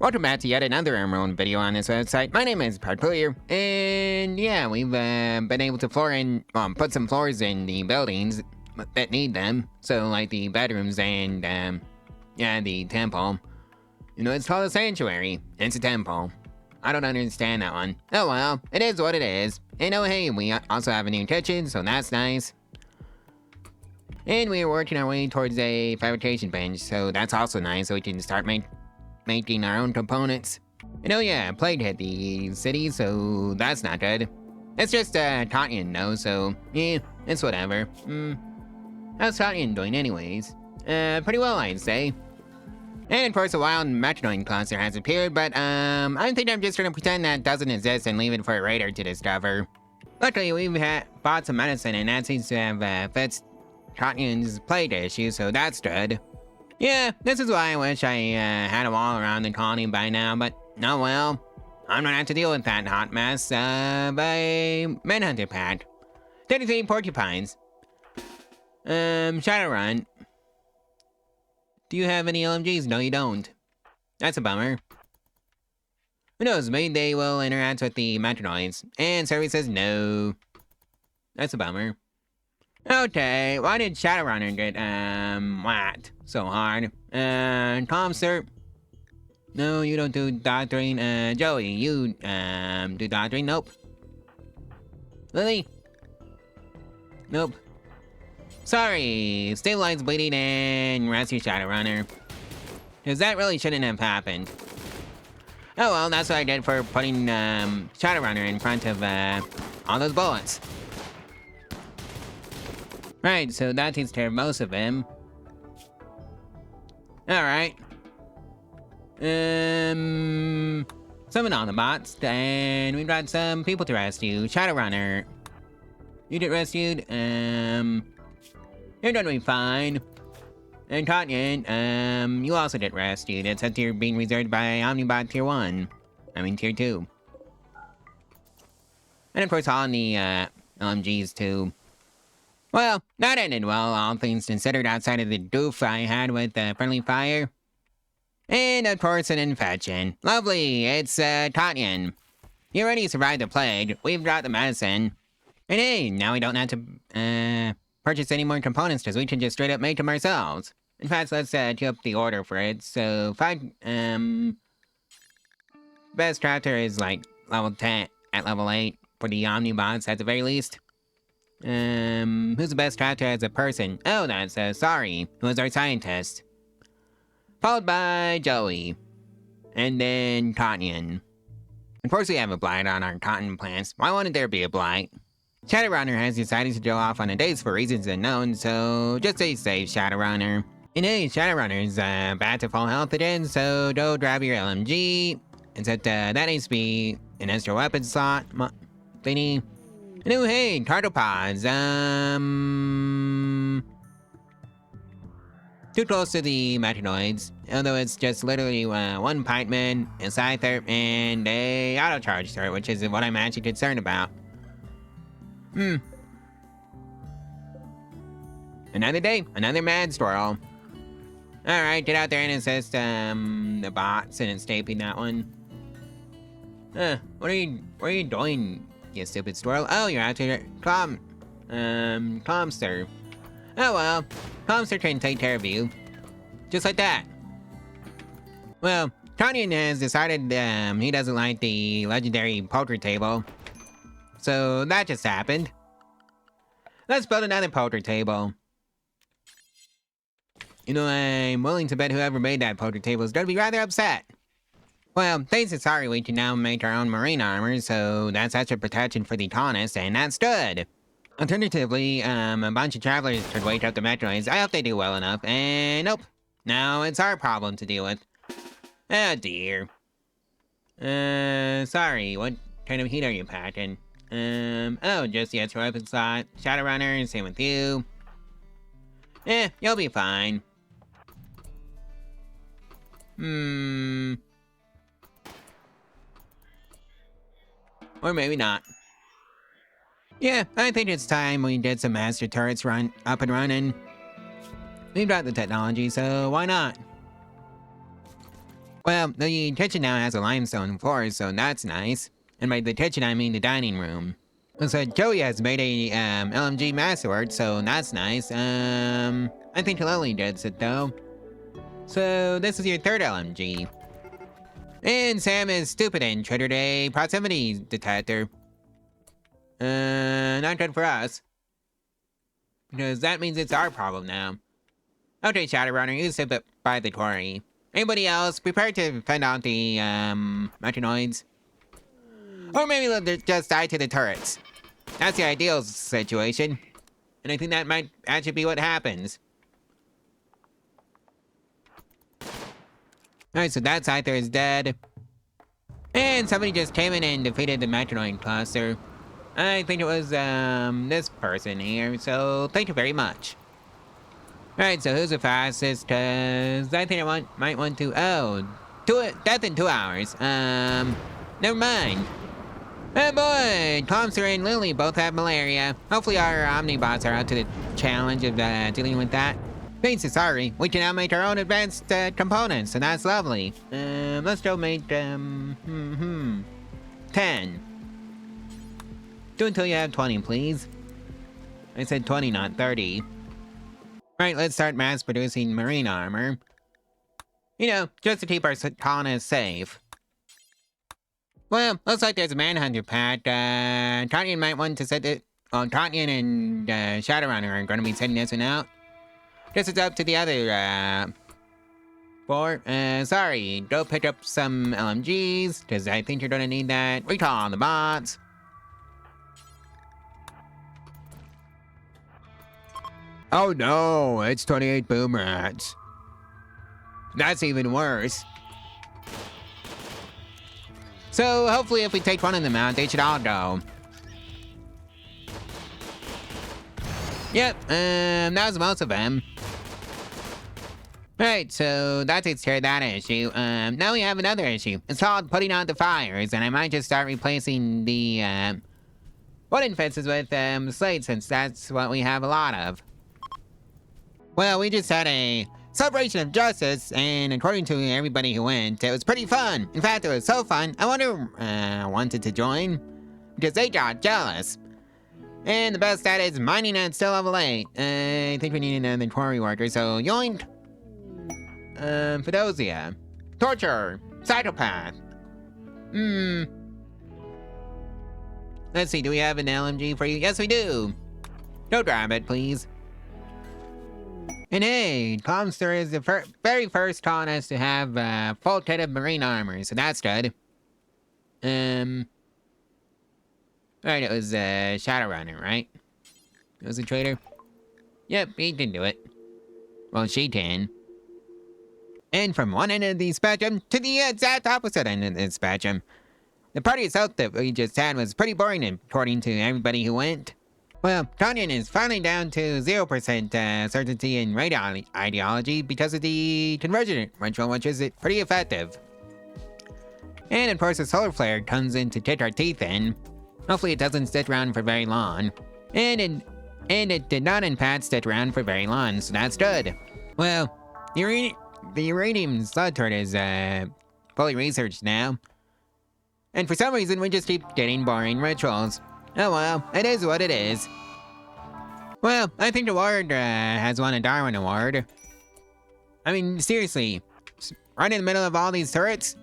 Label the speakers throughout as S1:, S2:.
S1: Welcome back to yet another Rimworld video on this website. My name is Pravculear, and yeah, we've been able to put some floors in the buildings that need them. So like the bedrooms and yeah, the temple. You know, it's called a sanctuary. It's a temple. I don't understand that one. Oh well, it is what it is. And oh hey, we also have a new kitchen, so that's nice. And we are working our way towards a fabrication bench, so that's also nice, so we can start making our own components. And oh yeah, plague hit the city, so that's not good. It's just Tottian though, so yeah, it's whatever. How's Tottian doing anyways? Pretty well I'd say. And of course a wild metronoid cluster has appeared, but I think I'm just gonna pretend that doesn't exist and leave it for a raider to discover. Luckily we've bought some medicine and that seems to have fixed Tottian's plague issue, so that's good. Yeah, this is why I wish I had a wall around the colony by now, but oh well. I'm gonna have to deal with that hot mess by Manhunter Pack. 33 porcupines. Shadowrun. Do you have any LMGs? No, you don't. That's a bummer. Who knows, maybe they will interact with the metronoids. And Survey says no. That's a bummer. Okay, why did Shadowrunner get, whacked so hard? Tom, sir? No, you don't do doctoring. Joey, you, do doctoring? Nope. Lily? Nope. Sorry, stabilize bleeding and rescue Shadowrunner. Because that really shouldn't have happened. Oh well, that's what I did for putting, Shadowrunner in front of, all those bullets. Right, so that takes care of most of him. Alright. Summon all the bots, and we've got some people to rescue. Shadowrunner. You get rescued, you're doing fine. And Tottian, you also get rescued. It says you're being reserved by Omnibot Tier 1. I mean Tier 2. And of course all the, LMGs too. Well, that ended well, all things considered, outside of the doof I had with friendly fire. And of course an infection. Lovely, it's Tottian. You already survived the plague, we've got the medicine. And hey, now we don't have to purchase any more components because we can just straight up make them ourselves. In fact, let's queue up the order for it. So, best crafter is like level 10 at level 8 for the Omnibots at the very least. Who's the best crafter as a person? Oh, that's, Sorry, who is our scientist. Followed by Joey. And then Tottian. Of course we have a blight on our cotton plants. Why wouldn't there be a blight? Shadowrunner has decided to go off on a date for reasons unknown, so just stay safe, Shadowrunner. And hey, Shadowrunner's, back to full health again, so go grab your LMG. Except, that needs to be an extra weapon slot thingy. And oh hey, Tartopods, too close to the metronoids, although it's just literally one pikeman, a scyther, and a auto-charge turret, which is what I'm actually concerned about. Another day, another mad squirrel. Alright, get out there and assist the bots and escaping that one. What are you doing, you stupid squirrel? Oh, you're out here. Comster. Oh well, Comster can take care of you. Just like that. Well, Tottian has decided he doesn't like the legendary poker table. So that just happened. Let's build another poker table. You know, I'm willing to bet whoever made that poker table is gonna be rather upset. Well, thanks to Sorry, we can now make our own marine armor, so that's extra protection for the colonists, and that's good. Alternatively, a bunch of travelers could wake up the metroids. I hope they do well enough, and nope. Now it's our problem to deal with. Oh dear. Sorry, what kind of heat are you packing? Oh, just the extra weapon slot. Shadowrunner, same with you. You'll be fine. Or maybe not. Yeah, I think it's time we did some master turrets up and running. We've got the technology, so why not? Well, the kitchen now has a limestone floor, so that's nice. And by the kitchen, I mean the dining room. So Joey has made a LMG masterwork, so that's nice. I think Lily did it though. So this is your third LMG. And Sam is stupid and triggered a proximity detector. Not good for us. Because that means it's our problem now. Okay, Shadowrunner, you sit by the quarry. Anybody else, prepare to fend out the, mechanoids. Or maybe they'll just die to the turrets. That's the ideal situation. And I think that might actually be what happens. Alright, so that Scyther is dead. And somebody just came in and defeated the mechanoid cluster. I think it was, this person here, so thank you very much. Alright, so who's the fastest? Cause I think I might want to, death in 2 hours. Never mind. Oh boy, Comster and Lily both have malaria. Hopefully our Omnibots are up to the challenge of, dealing with that. Thanks, sorry, we can now make our own advanced, components, so that's lovely. Let's go make, 10. Do until you have 20, please. I said 20, not 30. Right, let's start mass producing marine armor. You know, just to keep our colonists safe. Well, looks like there's a manhunter pack. Tanya might want to set it. Well, Tanya and Shadowrunner are going to be setting this one out. This is up to the other, 4. Sorry, go pick up some LMGs, because I think you're going to need that. Recall on the bots. Oh no, it's 28 boom rats. That's even worse. So hopefully if we take one of them out, they should all go. Yep, that was most of them. Right, so that takes care of that issue. Now we have another issue. It's called putting out the fires, and I might just start replacing the, wooden fences with, slate, since that's what we have a lot of. Well, we just had a celebration of justice, and according to everybody who went, it was pretty fun. In fact, it was so fun, I wanted to join, because they got jealous. And the best stat is mining at still level 8. I think we need another quarry worker, so yoink! Fedosia. Torture. Psychopath. Let's see, do we have an LMG for you? Yes, we do! Go grab it, please. And hey, Comster is the very first colonist to have full kit of marine armor, so that's good. Alright, it was Shadowrunner, right? It was a traitor? Yep, he can do it. Well, she can. And from one end of the spectrum to the exact opposite end of the spectrum. The party itself that we just had was pretty boring according to everybody who went. Well, Kanyan is finally down to 0% certainty in raid ideology because of the conversion ritual, which is pretty effective. And of course, the solar flare comes in to kick our teeth in. Hopefully it doesn't stick around for very long. And it did not in fact stick around for very long, so that's good. Well, the uranium slug turret is fully researched now. And for some reason, we just keep getting boring rituals. Oh well, it is what it is. Well, I think the ward has won a Darwin Award. I mean, seriously, right in the middle of all these turrets?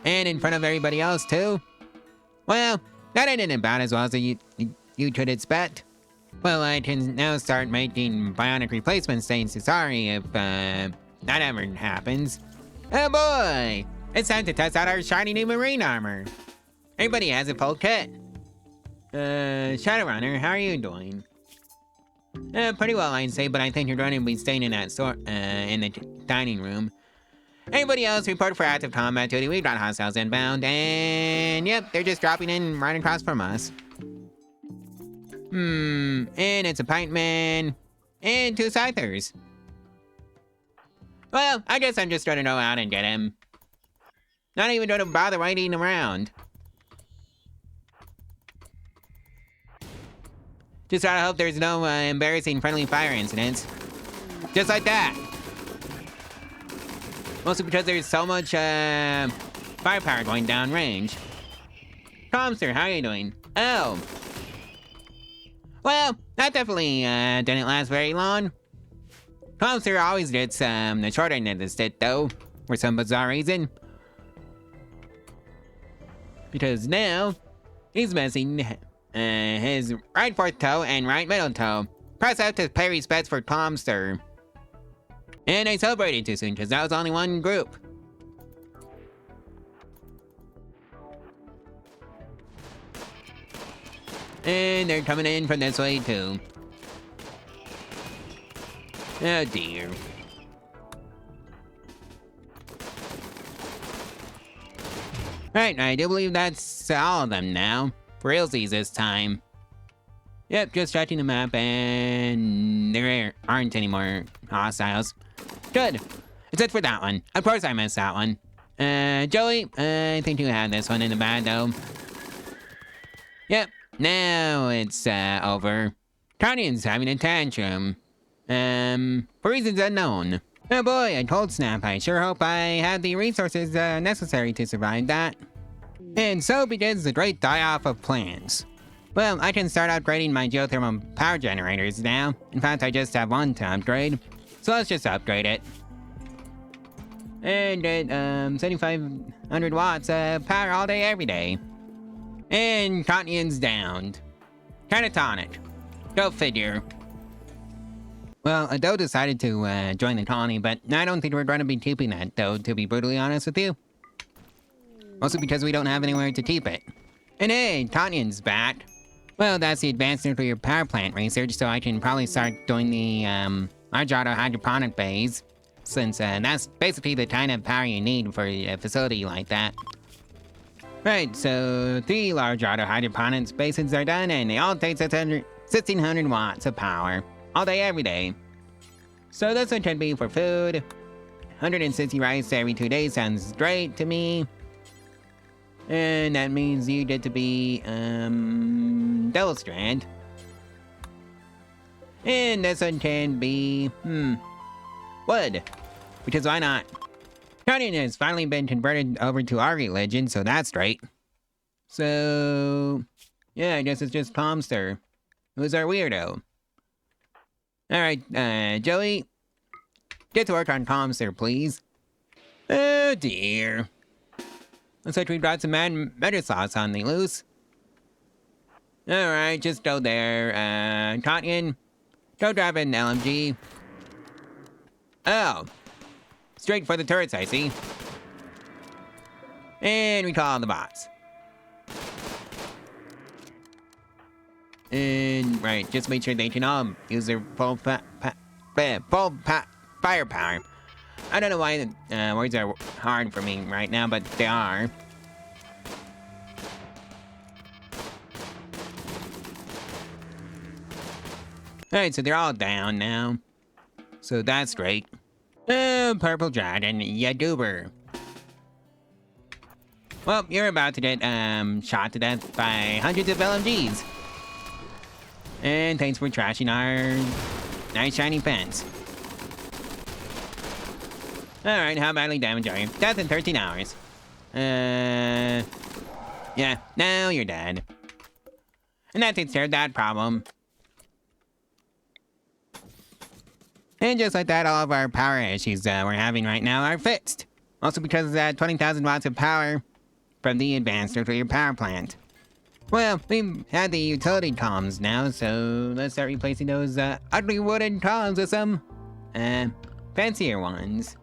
S1: And in front of everybody else, too? Well, that ended about as well as you could expect. Well, I can now start making bionic replacements thanks to Sorry if that ever happens. Oh boy! It's time to test out our shiny new marine armor. Everybody has a full kit. Shadowrunner, how are you doing? Pretty well, I'd say, but I think you're going to be staying in that in the dining room. Anybody else report for active combat duty? We've got hostiles inbound, and yep, they're just dropping in right across from us. And it's a pint man, and 2 scythers. Well, I guess I'm just going to go out and get him. Not even going to bother waiting around. Just gotta hope there's no embarrassing friendly fire incidents. Just like that. Mostly because there's so much firepower going down range. Comster, how are you doing? Oh. Well, that definitely didn't last very long. Comster always gets the short end of the stick though, for some bizarre reason. Because now, he's missing his right fourth toe and right middle toe. Press out to pay respects for Comster. And I celebrated too soon because that was only one group. And they're coming in from this way too. Oh dear. Right, I do believe that's all of them now. For realsies this time. Yep, just checking the map and there aren't any more hostiles. Good. Except for that one. Of course I missed that one. Joey, I think you had this one in the bag though. Yep, now it's over. Guardian's having a tantrum. For reasons unknown. Oh boy, I told Snap I sure hope I had the resources necessary to survive that. And so begins the great die-off of plants. Well, I can start upgrading my geothermal power generators now. In fact, I just have one to upgrade. So let's just upgrade it. And get 7,500 watts of power all day, every day. And Continent's downed. Catatonic. Go figure. Well, Ado decided to join the colony, but I don't think we're going to be keeping that, though, to be brutally honest with you. Mostly because we don't have anywhere to keep it. And hey, Tanyan's back. Well, that's the advanced nuclear power plant research, so I can probably start doing the large auto hydroponic bays, since that's basically the kind of power you need for a facility like that. Right, so 3 large auto hydroponics basins are done, and they all take 1,600 watts of power. All day, every day. So this one can be for food. 160 rice every 2 days sounds great to me. And that means you get to be, double strand. And this one can be, wood. Because why not? Gideon has finally been converted over to our religion, so that's great. So, yeah, I guess it's just Comster, who's our weirdo. Alright, Joey, get to work on Comster, please. Oh dear. Looks like we've got some meta sauce on the loose. Alright, just go there. Cotton, go grab an LMG. Oh. Straight for the turrets, I see. And we call the bots. And, right, just make sure they can all use their full firepower. I don't know why the words are hard for me right now, but they are. Alright, so they're all down now. So that's great. Purple dragon, ya goober. Well, you're about to get shot to death by hundreds of LMGs. And thanks for trashing our nice shiny fence. Alright, how badly damaged are you? Death in 13 hours. Yeah, now you're dead. And that takes care of that problem. And just like that, all of our power issues we're having right now are fixed. Also because of that 20,000 watts of power from the advanced nuclear power plant. Well, we've had the utility columns now, so let's start replacing those ugly wooden columns with some fancier ones.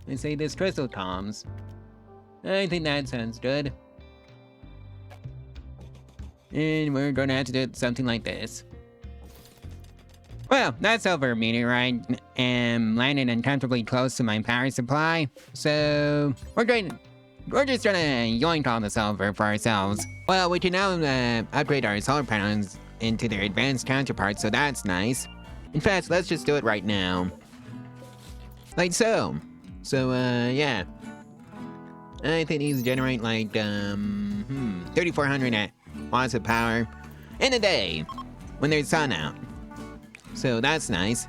S1: Let's say this crystal columns. I think that sounds good. And we're gonna have to do something like this. Well, that silver meteorite landed uncomfortably close to my power supply, so we're just gonna yoink all the silver for ourselves. Well, we can now upgrade our solar panels into their advanced counterparts, so that's nice. In fact, let's just do it right now. Like so. So, yeah. I think these generate like, 3,400 watts of power in a day when there's sun out. So that's nice.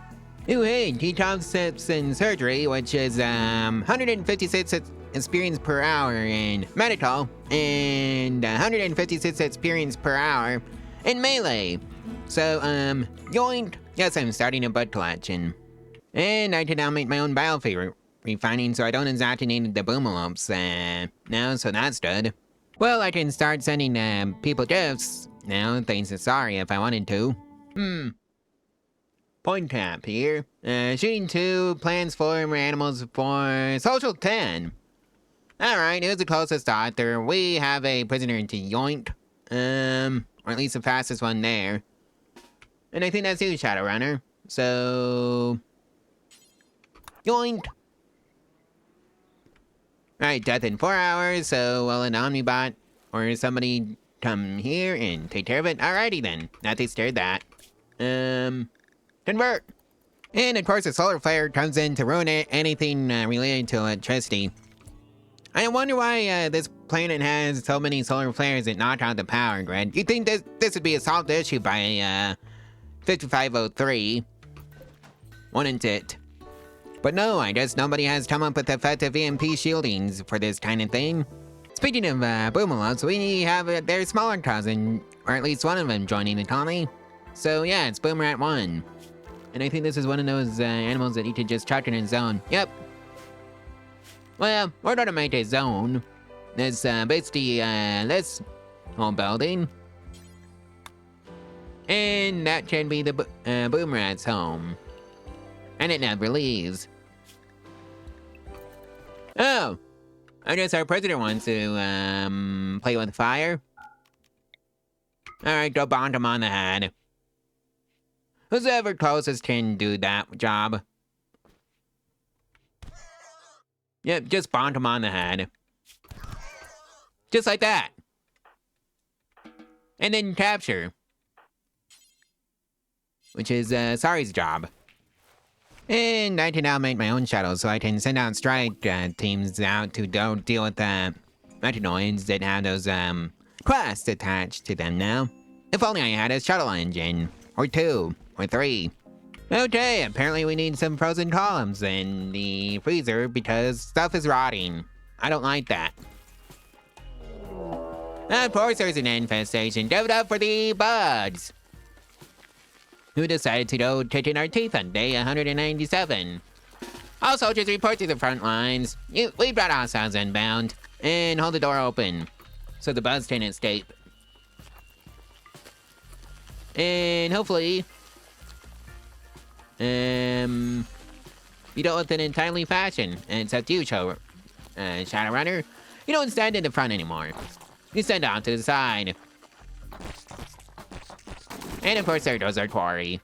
S1: Ooh, hey, detox and surgery, which is 156 experience per hour in medical and 156 experience per hour in melee. So, yoink. Yes, I'm starting a bud collection. And I can now make my own biofuel refining so I don't exactly need the boomalopes now, so that's good. Well, I can start sending people gifts now, thanks to Sorry if I wanted to. Point tap here. Shooting 2, plants 4, animals 4, social 10. Alright, who's the closest author? We have a prisoner to yoink. Or at least the fastest one there. And I think that's you, Shadowrunner. So... yoink! Alright, death in 4 hours, so will an Omnibot or somebody come here and take care of it? Alrighty then. Not too scared that. Convert! And of course the solar flare comes in to ruin anything related to electricity. I wonder why this planet has so many solar flares that knock out the power grid. You'd think this would be a solved issue by 5503. Wouldn't it? But no, I guess nobody has come up with effective EMP shieldings for this kind of thing. Speaking of boomalopes, we have their smaller cousin, or at least one of them, joining the colony. So yeah, it's Boomrat 1. And I think this is one of those animals that you could just chuck in a zone. Yep. Well, we're gonna make a zone. There's basically this whole building. And that can be the Boomrat's home. And it never leaves. Oh! I guess our president wants to play with fire. Alright, go bonk him on the head. Who's ever closest can do that job. Yep, just bonk him on the head. Just like that. And then capture. Which is Sorry's job. And I can now make my own shuttles so I can send out strike teams out to go deal with metanoids that have those quests attached to them now. If only I had a shuttle engine. Or 2. Or 3. Okay, apparently we need some frozen columns in the freezer because stuff is rotting. I don't like that. Of course there's an infestation. Give it up for the bugs! Who decided to go kicking our teeth on day 197. All soldiers report to the front lines. We brought ourselves inbound. And hold the door open so the bugs can escape. And hopefully... you dealt with it in timely fashion. And except you, Shadowrunner. You don't stand in the front anymore. You stand out to the side. And of course there goes our Quarry.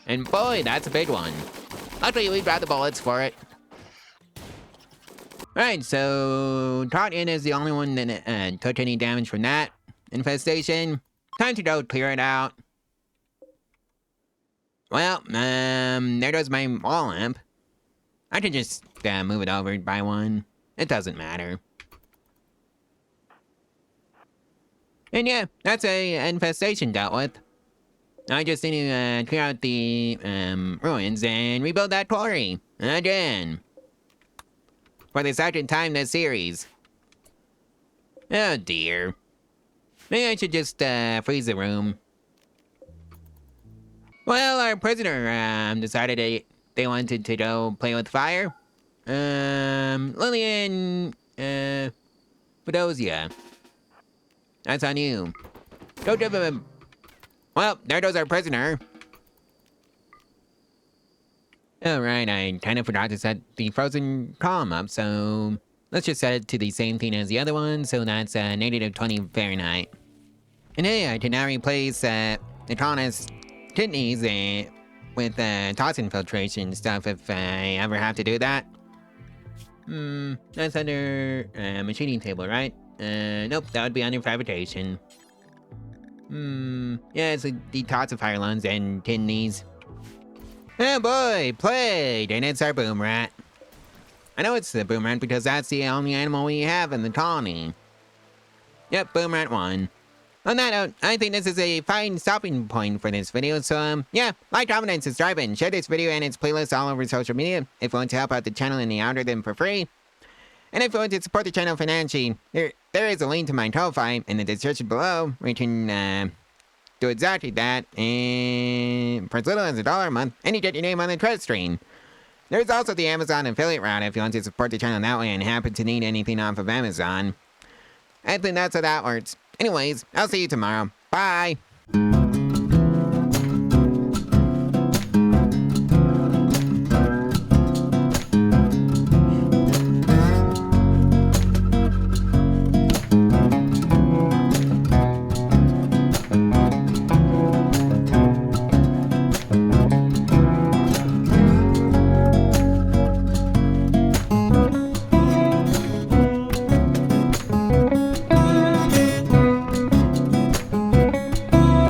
S1: And boy, that's a big one. Luckily we brought the bullets for it. Alright, so Gideon is the only one that took any damage from that infestation. Time to go clear it out. Well, there goes my wall lamp. I can just move it over by one. It doesn't matter. And yeah, that's a infestation dealt with. I just need to clear out the ruins and rebuild that quarry again. For the second time this series. Oh dear. Maybe I should just freeze the room. Well, our prisoner decided they wanted to go play with fire. Lillian Fedosia. That's on you. Go give him. Well, there goes our prisoner. Alright, I kind of forgot to set the frozen column up, so let's just set it to the same thing as the other one, so that's -20 Fahrenheit. And hey, I can now replace the colonist's kidneys with tox infiltration stuff if I ever have to do that. That's under machining table, right? Nope, that would be under fabrication. Yeah, it's a detoxifier lungs and kidneys. Oh boy, played, and it's our boom rat. I know it's the boom rat because that's the only animal we have in the colony. Yep, boom rat 1. On that note, I think this is a fine stopping point for this video, so yeah, like, comment, and subscribe, and share this video and its playlist all over social media if you want to help out the channel and the algorithm for free. And if you want to support the channel financially, there is a link to my Ko-Fi in the description below, where you can do exactly that, and for as little as $1 a month, and you get your name on the credit stream. There's also the Amazon affiliate route if you want to support the channel that way and happen to need anything off of Amazon. I think that's how that works. Anyways, I'll see you tomorrow. Bye!